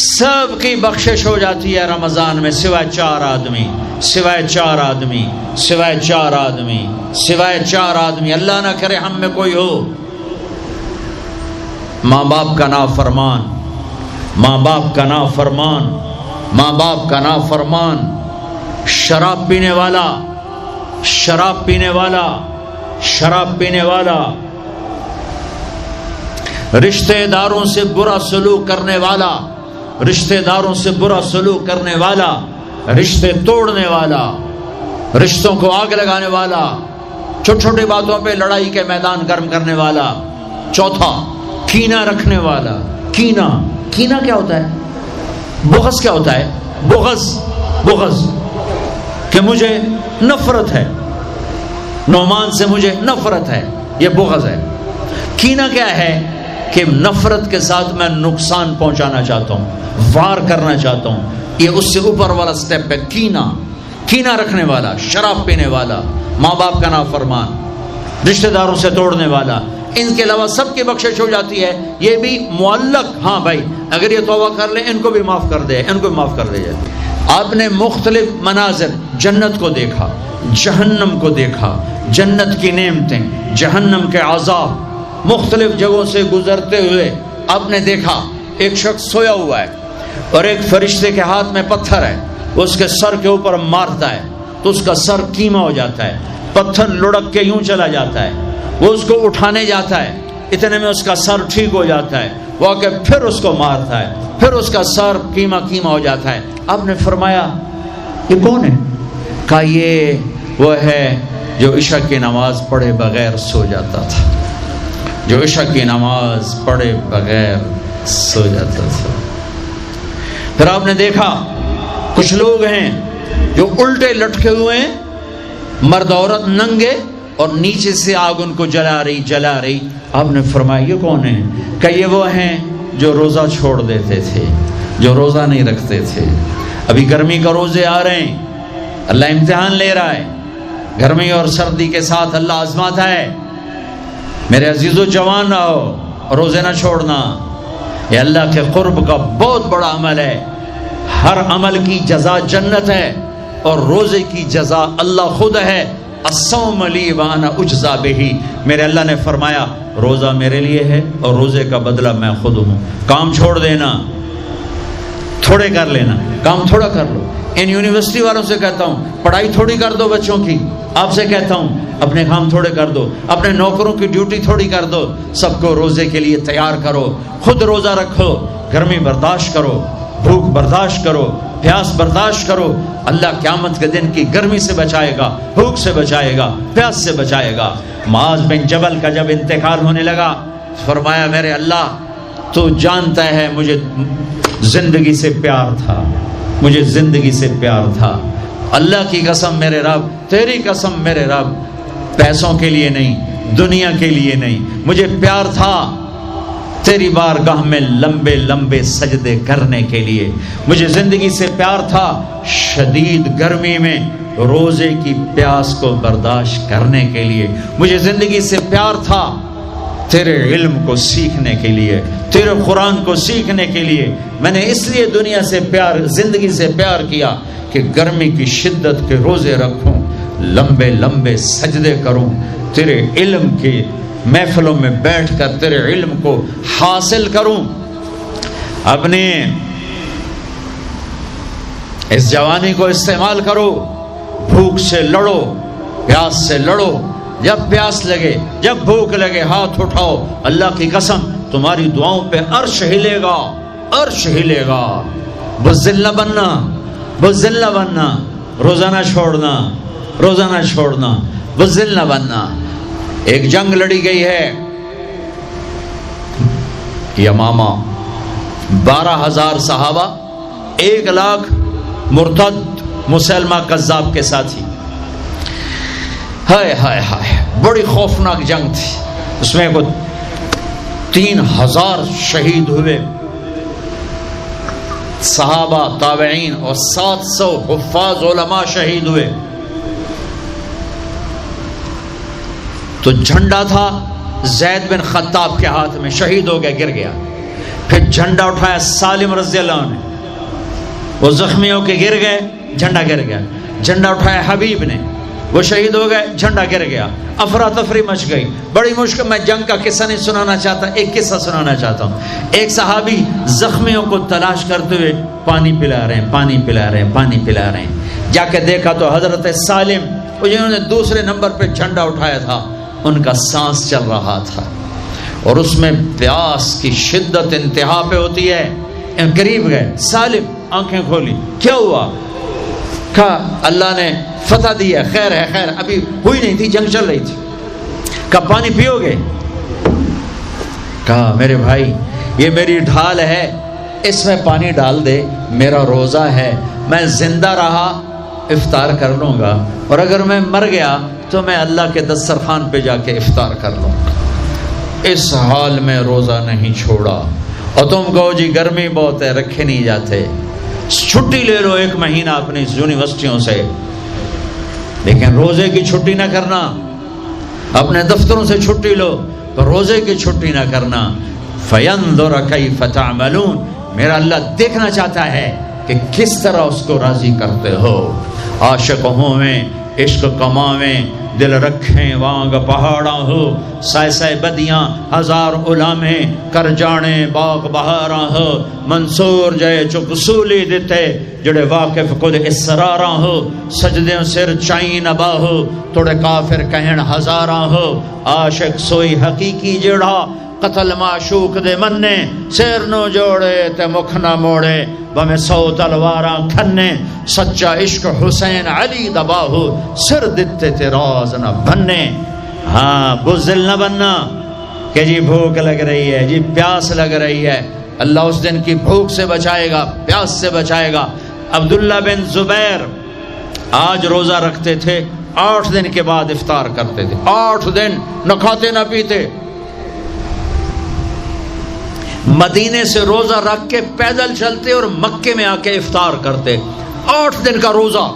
سب کی بخشش ہو جاتی ہے رمضان میں سوائے چار آدمی، سوائے چار آدمی، سوائے چار آدمی، سوائے چار آدمی، اللہ نہ کرے ہم میں کوئی ہو۔ ماں باپ کا نافرمان، ماں باپ کا نافرمان، ماں باپ کا نافرمان، شراب پینے والا، شراب پینے والا، شراب پینے والا، رشتہ داروں سے برا سلوک کرنے والا، رشتہ داروں سے برا سلوک کرنے والا، رشتے توڑنے والا، رشتوں کو آگ لگانے والا، چھوٹی چھوٹی باتوں پہ لڑائی کے میدان گرم کرنے والا۔ چوتھا، کینہ رکھنے والا۔ کینہ، کینہ کیا ہوتا ہے؟ بغض کیا ہوتا ہے؟ بغض، بغض کہ مجھے نفرت ہے، نعمان سے مجھے نفرت ہے، یہ بغض ہے۔ کینہ کیا ہے؟ کہ نفرت کے ساتھ میں نقصان پہنچانا چاہتا ہوں، وار کرنا چاہتا ہوں، یہ اس سے اوپر والا سٹیپ ہے کینہ۔ کینہ رکھنے والا، شراب پینے والا، ماں باپ کا نافرمان، رشتہ داروں سے توڑنے والا، ان کے علاوہ سب کی بخشش ہو جاتی ہے۔ یہ بھی معلق، ہاں بھائی اگر یہ توبہ کر لیں ان کو بھی معاف کر دے، ان کو بھی معاف کر دے۔ آپ نے مختلف مناظر، جنت کو دیکھا، جہنم کو دیکھا، جنت کی نعمتیں، جہنم کے عذاب، مختلف جگہوں سے گزرتے ہوئے آپ نے دیکھا ایک شخص سویا ہوا ہے اور ایک فرشتے کے ہاتھ میں پتھر ہے، وہ اس کے سر کے اوپر مارتا ہے تو اس کا سر کیما ہو جاتا ہے، پتھر لڑک کے یوں چلا جاتا ہے، وہ اس کو اٹھانے جاتا ہے، اتنے میں اس کا سر ٹھیک ہو جاتا ہے، وہ آ کے پھر اس کو مارتا ہے، پھر اس کا سر کیما کیما ہو جاتا ہے۔ آپ نے فرمایا یہ کون ہے؟ کہا یہ وہ ہے جو عشاء کی نماز پڑھے بغیر سو جاتا تھا، جو عشاء کی نماز پڑھے بغیر سو جاتا تھا۔ پھر آپ نے دیکھا کچھ لوگ ہیں جو الٹے لٹکے ہوئے ہیں، مرد عورت ننگے، اور نیچے سے آگ ان کو جلا رہی جلا رہی۔ آپ نے فرمایا یہ کون ہے؟ کہ یہ وہ ہیں جو روزہ چھوڑ دیتے تھے، جو روزہ نہیں رکھتے تھے۔ ابھی گرمی کا روزے آ رہے ہیں، اللہ امتحان لے رہا ہے، گرمی اور سردی کے ساتھ اللہ آزماتا ہے۔ میرے عزیزو جوان رہو، روزے نہ چھوڑنا، یہ اللہ کے قرب کا بہت بڑا عمل ہے۔ ہر عمل کی جزا جنت ہے اور روزے کی جزا اللہ خود ہے۔ الصوم لی وانا اجزا بہ، میرے اللہ نے فرمایا روزہ میرے لیے ہے اور روزے کا بدلہ میں خود ہوں۔ کام چھوڑ دینا، تھوڑے کر لینا، کام تھوڑا کر لو۔ ان یونیورسٹی والوں سے کہتا ہوں پڑھائی تھوڑی کر دو بچوں کی، آپ سے کہتا ہوں اپنے کام تھوڑے کر دو، اپنے نوکروں کی ڈیوٹی تھوڑی کر دو، سب کو روزے کے لیے تیار کرو، خود روزہ رکھو، گرمی برداشت کرو، بھوک برداشت کرو، پیاس برداشت کرو۔ اللہ قیامت کے دن کی گرمی سے بچائے گا، بھوک سے بچائے گا، پیاس سے بچائے گا۔ معاذ بن جبل کا جب انتقال ہونے لگا، فرمایا میرے اللہ تو جانتا ہے مجھے زندگی سے پیار تھا، مجھے زندگی سے پیار تھا، اللہ کی قسم میرے رب، تیری قسم میرے رب، پیسوں کے لیے نہیں، دنیا کے لیے نہیں، مجھے پیار تھا تیری بارگاہ میں لمبے لمبے سجدے کرنے کے لیے، مجھے زندگی سے پیار تھا شدید گرمی میں روزے کی پیاس کو برداشت کرنے کے لیے، مجھے زندگی سے پیار تھا تیرے علم کو سیکھنے کے لیے، تیرے قرآن کو سیکھنے کے لیے۔ میں نے اس لیے دنیا سے پیار، زندگی سے پیار کیا کہ گرمی کی شدت کے روزے رکھوں، لمبے لمبے سجدے کروں، تیرے علم کی محفلوں میں بیٹھ کر تیرے علم کو حاصل کروں۔ اپنے اس جوانی کو استعمال کرو، بھوک سے لڑو، پیاس سے لڑو، جب پیاس لگے، جب بھوک لگے ہاتھ اٹھاؤ، اللہ کی قسم تمہاری دعاؤں پہ عرش ہلے گا، عرش ہلے گا۔ بزدل نہ بننا، بزدل نہ بننا، روزہ نہ چھوڑنا، روزہ نہ چھوڑنا، بزدل نہ بننا۔ ایک جنگ لڑی گئی ہے یمامہ، 12,000 صحابہ، 1,00,000 مرتد مسلمہ کذاب کے ساتھی۔ ہائے ہائے ہائے، بڑی خوفناک جنگ تھی، اس میں کو 3,000 شہید ہوئے، صحابہ، تابعین اور 700 حفاظ علماء شہید ہوئے۔ تو جھنڈا تھا زید بن خطاب کے ہاتھ میں، شہید ہو گیا، گر گیا۔ پھر جھنڈا اٹھایا سالم رضی اللہ عنہ نے، وہ زخمی ہو کے گر گئے، جھنڈا گر گیا، جھنڈا اٹھایا حبیب نے، وہ شہید ہو گئے، جھنڈا گر گیا، افراتفری مچ گئی، بڑی مشکل۔ میں جنگ کا قصہ نہیں سنانا چاہتا، ایک قصہ سنانا چاہتا ہوں۔ ایک صحابی زخمیوں کو تلاش کرتے ہوئے پانی پلا رہے ہیں، پانی پلا رہے ہیں، پانی پلا رہے ہیں، جا کے دیکھا تو حضرت سالم جنہوں نے دوسرے نمبر پہ جھنڈا اٹھایا تھا، ان کا سانس چل رہا تھا، اور اس میں پیاس کی شدت انتہا پہ ہوتی ہے۔ قریب گئے، سالم آنکھیں کھولی، کیا ہوا؟ کہا اللہ نے فتح دی ہے، خیر ہے، خیر ابھی ہوئی نہیں تھی، جنگ چل رہی تھی۔ کہا پانی پیو گے؟ کہا میرے بھائی یہ میری ڈھال ہے، اس میں پانی ڈال دے، میرا روزہ ہے، میں زندہ رہا افطار کر لوں گا، اور اگر میں مر گیا تو میں اللہ کے دسترخوان پہ جا کے افطار کر لوں گا۔ اس حال میں روزہ نہیں چھوڑا۔ اور تم کہو جی گرمی بہت ہے، رکھے نہیں جاتے، چھٹی لے لو 1 مہینہ اپنی یونیورسٹیوں سے، لیکن روزے کی چھٹی نہ کرنا، اپنے دفتروں سے چھٹی لو تو روزے کی چھٹی نہ کرنا۔ فَيَنْظُرَ كَيْفَ تَعْمَلُونَ، میرا اللہ دیکھنا چاہتا ہے کہ کس طرح اس کو راضی کرتے ہو۔ عاشق ہوویں، عشق کماویں، دل رکھیں وانگ پہاڑاں ہو، سائے سائے بدیاں ہزار غلامیں، کر جانے باغ بہاراں ہو، منصور جائے چک سولی دیتے، جڑے واقف خود اسراراں ہو، سجدیں سر چائیں نبا ہو، توڑے کافر کہن ہزاراں ہو، عاشق سوئی حقیقی جڑا، قتل معشوق دے مننے، سیر نو جوڑے تے مکھ نہ موڑے، بمیں 100 تلواراں کھنے، سچا عشق حسین علی دباہو، سر دتے تے راز نہ بننے۔ ہاں بزدل نہ بننا کہ جی بھوک لگ رہی ہے، جی پیاس لگ رہی ہے، اللہ اس دن کی بھوک سے بچائے گا، پیاس سے بچائے گا۔ عبداللہ بن زبیر آج روزہ رکھتے تھے، 8 دن کے بعد افطار کرتے تھے، 8 دن نہ کھاتے نہ پیتے، مدینے سے روزہ رکھ کے پیدل چلتے اور مکے میں آ کے افطار کرتے، 8 دن کا روزہ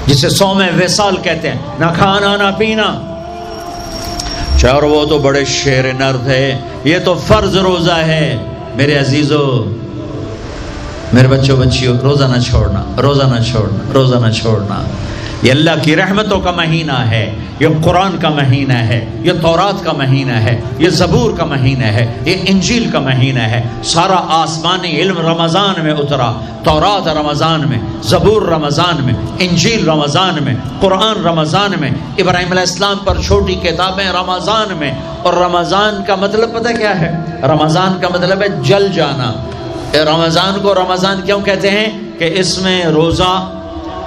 جسے صوم وصال کہتے ہیں، نہ کھانا نہ پینا۔ چار وہ تو بڑے شیر نرد ہے، یہ تو فرض روزہ ہے۔ میرے عزیزو، میرے بچوں بچیوں، روزہ نہ چھوڑنا، روزہ نہ چھوڑنا، روزہ نہ چھوڑنا۔ یہ اللہ کی رحمتوں کا مہینہ ہے، یہ قرآن کا مہینہ ہے، یہ تورات کا مہینہ ہے، یہ زبور کا مہینہ ہے، یہ انجیل کا مہینہ ہے۔ سارا آسمانی علم رمضان میں اترا، تورات رمضان میں، زبور رمضان میں، انجیل رمضان میں، قرآن رمضان میں، ابراہیم علیہ السلام پر چھوٹی کتابیں رمضان میں۔ اور رمضان کا مطلب پتہ کیا ہے؟ رمضان کا مطلب ہے جل جانا۔ رمضان کو رمضان کیوں کہتے ہیں؟ کہ اس میں روزہ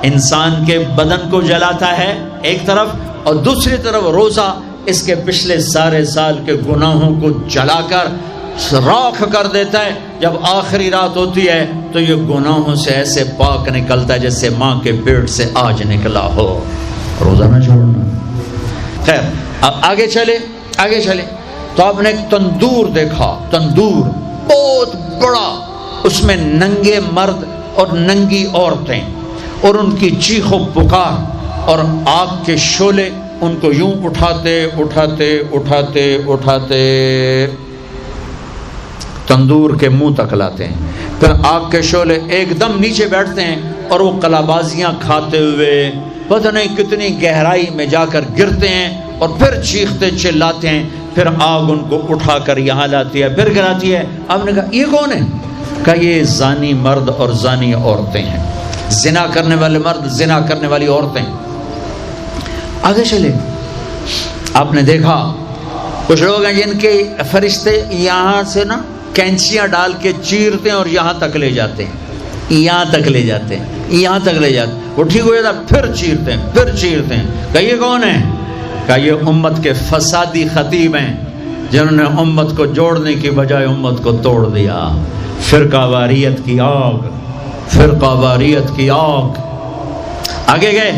انسان کے بدن کو جلاتا ہے ایک طرف، اور دوسری طرف روزہ اس کے پچھلے سارے سال کے گناہوں کو جلا کر راکھ کر دیتا ہے۔ جب آخری رات ہوتی ہے تو یہ گناہوں سے ایسے پاک نکلتا ہے جیسے ماں کے پیٹ سے آج نکلا ہو۔ روزہ نہ چھوڑنا۔ خیر اب آگے چلے، آگے چلے تو آپ نے ایک تندور دیکھا، تندور بہت بڑا، اس میں ننگے مرد اور ننگی عورتیں، اور ان کی چیخ و پکار، اور آگ کے شعلے ان کو یوں اٹھاتے اٹھاتے اٹھاتے اٹھاتے تندور کے منہ تک لاتے ہیں۔ پھر آگ کے شعلے ایک دم نیچے بیٹھتے ہیں اور وہ کلابازیاں کھاتے ہوئے پتہ نہیں کتنی گہرائی میں جا کر گرتے ہیں، اور پھر چیختے چلاتے ہیں۔ پھر آگ ان کو اٹھا کر یہاں لاتی ہے، پھر گراتی ہے۔ آپ نے کہا یہ کون ہے؟ کہا یہ زانی مرد اور زانی عورتیں ہیں، زنا کرنے والے مرد، زنا کرنے والی عورتیں۔ آگے چلے، آپ نے دیکھا کچھ لوگ ہیں جن کے فرشتے یہاں سے نا کینچیاں ڈال کے چیرتے ہیں اور یہاں تک لے جاتے ہیں، یہاں تک لے جاتے ہیں، یہاں تک لے جاتے ہیں، وہ ٹھیک ہو جاتا پھر چیرتے ہیں، پھر چیرتے ہیں۔ کہ یہ کون ہے؟ کہ یہ امت کے فسادی خطیب ہیں جنہوں نے امت کو جوڑنے کی بجائے امت کو توڑ دیا۔ فرقہ واریت کی آگ، فرقہ واریت کی آگ۔ آگے گئے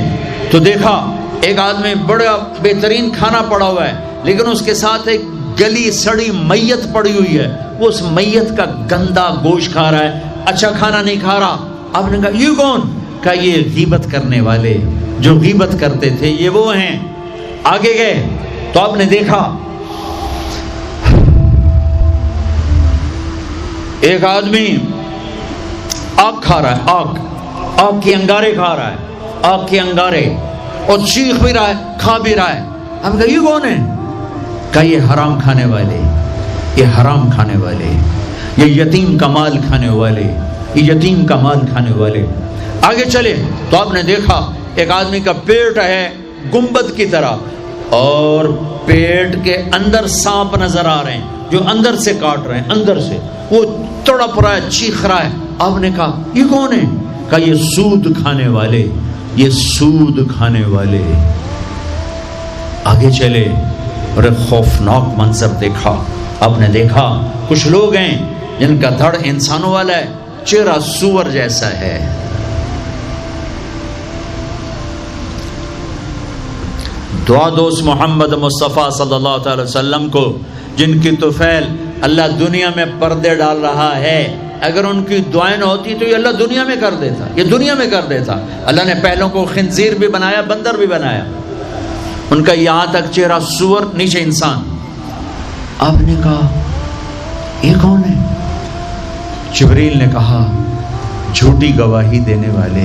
تو دیکھا ایک آدمی بڑا بہترین کھانا پڑا ہوا ہے، لیکن اس کے ساتھ ایک گلی سڑی میت پڑی ہوئی ہے، وہ اس میت کا گندا گوشت کھا رہا ہے، اچھا کھانا نہیں کھا رہا۔ آپ نے کہا یہ کون؟ کہا یہ غیبت کرنے والے، جو غیبت کرتے تھے یہ وہ ہیں۔ آگے گئے تو آپ نے دیکھا ایک آدمی آگ کھا رہا ہے، آگ کے انگارے کھا رہا ہے، آگ کے انگارے، اور چیخ بھی رہا ہے، کھا بھی رہا ہے. ہم کہا یہ کون ہے؟ کہا یہ حرام کھانے والے، یہ حرام کھانے والے، یہ یتیم کا مال کھانے والے، یہ یتیم کا مال کھانے والے. آگے چلے تو آپ نے دیکھا ایک آدمی کا پیٹ ہے گنبد کی طرح، اور پیٹ کے اندر سانپ نظر آ رہے ہیں جو اندر سے کاٹ رہے ہیں، اندر سے وہ تڑپ رہا ہے، چیخ رہا ہے. آپ نے کہا یہ کون ہے؟ کہا یہ سود کھانے والے، یہ سود کھانے والے. آگے چلے اور ایک خوفناک منظر دیکھا. آپ نے دیکھا کچھ لوگ ہیں جن کا دھڑ انسانوں والا ہے، چہرہ سور جیسا ہے. دعا دوست محمد مصطفیٰ صلی اللہ تعالی وسلم کو، جن کی طفیل اللہ دنیا میں پردے ڈال رہا ہے، اگر ان کی دعائیں نہ ہوتی تو یہ اللہ دنیا میں کر دیتا، یہ دنیا میں کر دیتا. اللہ نے پہلوں کو خنزیر بھی بنایا، بندر بھی بنایا، ان کا یہاں تک چہرہ سور، نیچے انسان. آپ نے کہا یہ کون ہے؟ جبریل نے کہا جھوٹی گواہی دینے والے،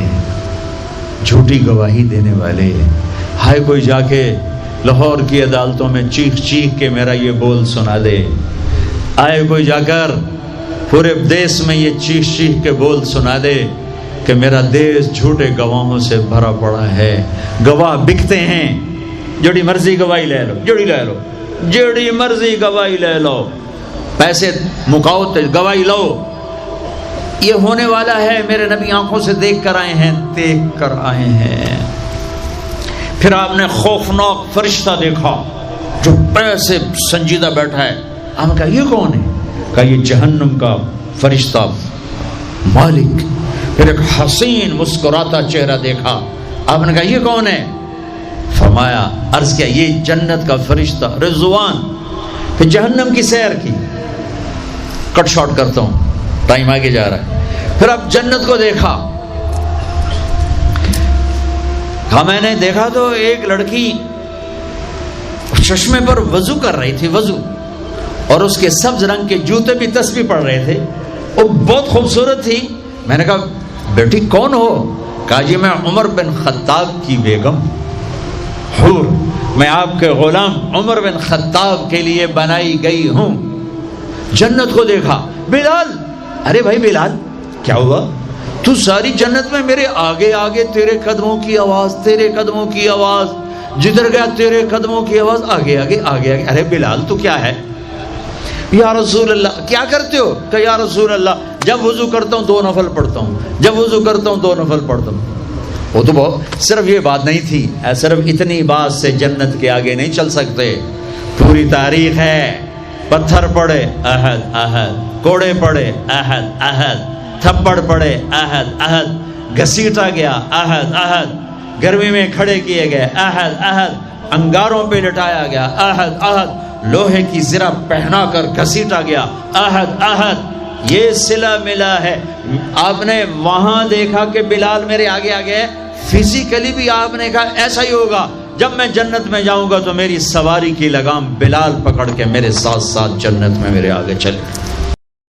جھوٹی گواہی دینے والے. ہائے کوئی جا کے لاہور کی عدالتوں میں چیخ چیخ کے میرا یہ بول سنا دے. آئے کوئی جا کر پورے دیس میں یہ چیخ چیخ کے بول سنا دے کہ میرا دیس جھوٹے گواہوں سے بھرا پڑا ہے. گواہ بکتے ہیں، جڑی مرضی گواہی لے لو، جڑی مرضی گواہی لے لو، پیسے مکاؤ گواہی لو. یہ ہونے والا ہے، میرے نبی آنکھوں سے دیکھ کر آئے ہیں، دیکھ کر آئے ہیں. پھر آپ نے خوفناک فرشتہ دیکھا جو ایسے سنجیدہ بیٹھا ہے. ہم کہا یہ کون ہے؟ کہا یہ جہنم کا فرشتہ مالک. پھر ایک حسین مسکراتا چہرہ دیکھا. آپ نے کہا یہ کون ہے؟ فرمایا، عرض کیا یہ جنت کا فرشتہ رضوان. پھر جہنم کی سیر کی. کٹ شارٹ کرتا ہوں، ٹائم آگے جا رہا ہے. پھر اب جنت کو دیکھا. کہا میں نے دیکھا تو ایک لڑکی چشمے پر وضو کر رہی تھی، وضو، اور اس کے سبز رنگ کے جوتے بھی تسبیح پڑھ رہے تھے، وہ بہت خوبصورت تھی. میں نے کہا بیٹی کون ہو؟ کہا جی میں عمر بن خطاب کی بیگم حور، میں آپ کے غلام عمر بن خطاب کے لیے بنائی گئی ہوں. جنت کو دیکھا. بلال، ارے بھائی بلال کیا ہوا؟ تو ساری جنت میں میرے آگے آگے، تیرے قدموں کی آواز، تیرے قدموں کی آواز، جدھر گیا تیرے قدموں کی آواز، آگے آگے آگے آگے. ارے بلال تو کیا ہے؟ یا رسول اللہ کیا کرتے ہو؟ کہ یا رسول اللہ جب وضو کرتا ہوں 2 نفل پڑھتا ہوں، جب وضو کرتا ہوں 2 نفل پڑھتا ہوں. وہ تو بہت، صرف یہ بات نہیں تھی، صرف اتنی بات سے جنت کے آگے نہیں چل سکتے. پوری تاریخ ہے. پتھر پڑے احد احد، کوڑے پڑے احد احد، تھپڑ پڑے احد احد، گھسیٹا گیا احد احد، گرمی میں کھڑے کیے گئے احد احد، انگاروں پہ لٹایا گیا احد احد، لوہے کی زرہ پہنا کر گھسیٹا گیا احد احد. یہ صلہ ملا ہے. آپ نے وہاں دیکھا کہ بلال میرے آگے آگے ہے، فزیکلی بھی آپ نے کہا ایسا ہی ہوگا. جب میں جنت میں جاؤں گا تو میری سواری کی لگام بلال پکڑ کے میرے ساتھ ساتھ جنت میں میرے آگے چلے.